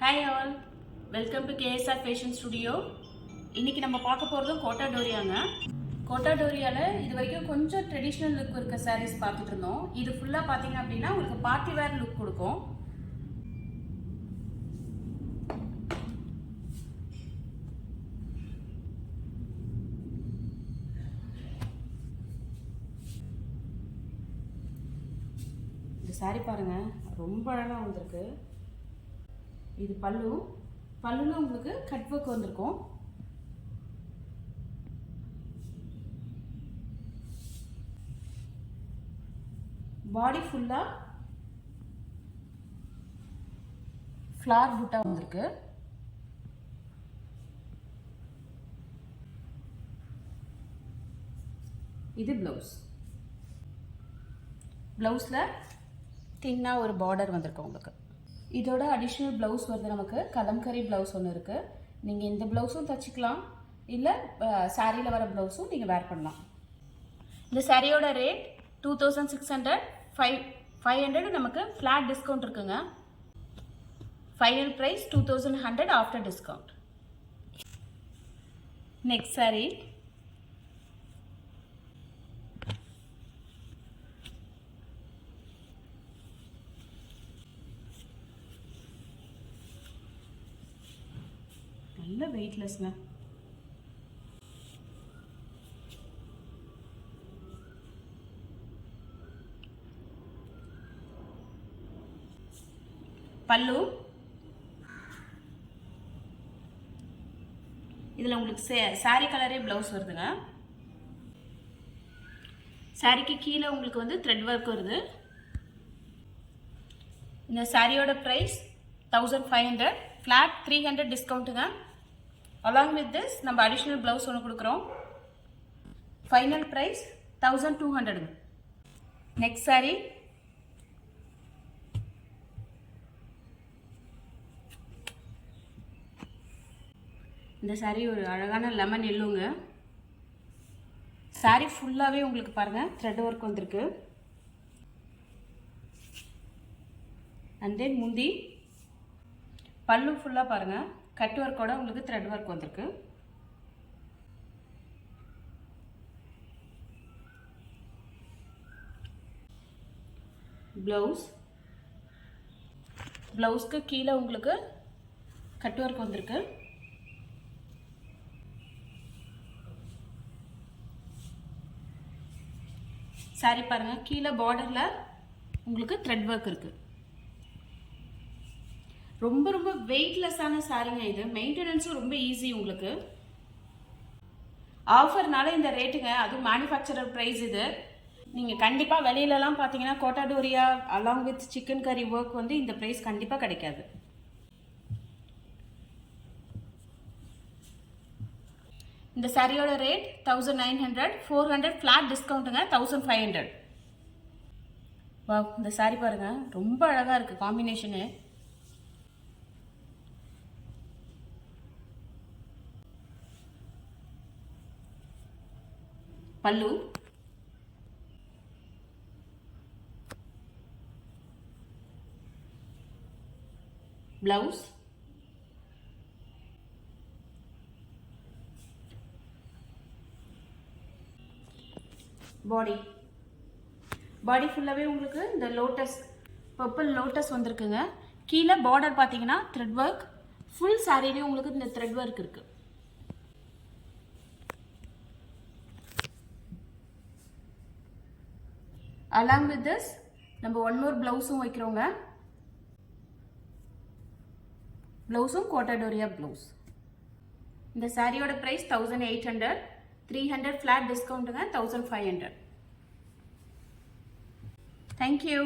Hi all, welcome to KSR fashion studio. இன்னைக்கு நம்ம பார்க்க போகிறதும் கோட்டா டோரியாங்க. கோட்டா டோரியாவில் இது வரைக்கும் கொஞ்சம் ட்ரெடிஷ்னல் லுக் இருக்க சாரீஸ் பார்த்துட்டு இருந்தோம். இது ஃபுல்லாக பார்த்தீங்க அப்படின்னா உங்களுக்கு பார்ட்டி வேர் லுக் கொடுக்கும். இந்த சாரீ பாருங்க, ரொம்ப அழகாக வந்திருக்கு. இது பல்லுல உங்களுக்கு கட் ஒர்க் வந்திருக்கும். பாடி ஃபுல்லா ஃப்ளார் புட்டா வந்திருக்கு. இது பிளவுஸ்ல தின்னா ஒரு பார்டர் வந்திருக்கு உங்களுக்கு. இதோட அடிஷ்னல் ப்ளவுஸ் வருது நமக்கு. கலம்கரி ப்ளவுஸ் ஒன்று இருக்குது. நீங்கள் இந்த ப்ளவுஸும் தச்சுக்கலாம், இல்லை சாரியில் வர ப்ளவுஸும் நீங்கள் வேர் பண்ணலாம். இந்த சாரியோட ரேட் 2600. 500 நமக்கு ஃப்ளாட் டிஸ்கவுண்ட் இருக்குங்க. Final price 2100 after discount. Next sari நல்ல வெயிட்லெஸ்ங்க. பல்லு இதில் உங்களுக்கு சாரி கலரே ப்ளவுஸ் வருதுங்க. சாரிக்கு கீழே உங்களுக்கு வந்து த்ரெட் ஒர்க் வருது. இந்த சாரியோட ப்ரைஸ் 1500, ஃப்ளாட் 300 டிஸ்கவுண்ட்டுங்க. அலாங் வித் திஸ் நம்ம அடிஷ்னல் ப்ளவுஸ் ஒன்று கொடுக்குறோம். Final price 1200. நெக்ஸ்ட் சாரி இந்த சாரி ஒரு அழகான லெமன் எல்லோங்க. சாரி ஃபுல்லாகவே உங்களுக்கு பாருங்கள் த்ரெட் ஒர்க் வந்திருக்கு. அண்ட் தென் முந்தி பல்லு ஃபுல்லாக பாருங்கள் கட் ஒர்க்கோட உங்களுக்கு த்ரெட் ஒர்க் வந்திருக்கு. ப்ளவுஸ்க்கு கீழே உங்களுக்கு கட் ஒர்க் வந்திருக்கு. சாரி பாருங்க, கீழே பார்டர்ல உங்களுக்கு த்ரெட் ஒர்க் இருக்கு. ரொம்ப ரொம்ப வெயிட்லெஸ்ஸான சாரிங்க. இது மெயின்டெனன்ஸும் ரொம்ப ஈஸி உங்களுக்கு. ஆஃபர்னால இந்த ரேட்டுங்க, அதுவும் மேனுஃபேக்சரர் ப்ரைஸ். இது நீங்கள் கண்டிப்பாக வெளியிலலாம் பார்த்தீங்கன்னா கோட்டா டோரியா அலாங் வித் சிக்கன் கறி ஒர்க் வந்து இந்த ப்ரைஸ் கண்டிப்பாக கிடைக்காது. இந்த சாரியோட ரேட் 1900, 400 ஃப்ளாட் டிஸ்கவுண்ட்டுங்க. 1500. வா, இந்த சாரி பாருங்க, ரொம்ப அழகா இருக்கு காம்பினேஷனு. பல்லு பிளவுஸ் பாடி ஃபுல்லாகவே உங்களுக்கு இந்த பர்பிள் லோட்டஸ் வந்திருக்குங்க. கீழே பார்டர் பார்த்தீங்கன்னா த்ரெட் ஒர்க். ஃபுல் சாரிலையும் உங்களுக்கு இந்த த்ரெட் ஒர்க் இருக்கு. அலாங் வித் திஸ் நம்ம ஒன் மோர் பிளவுஸும் வைக்கிறோங்க. பிளவுஸும் கோட்டா டோரியா பிளவுஸ். இந்த சாரியோட பிரைஸ் 1800, 300 ஃப்ளாட் டிஸ்கவுண்ட்டுங்க. 1500. Thank you.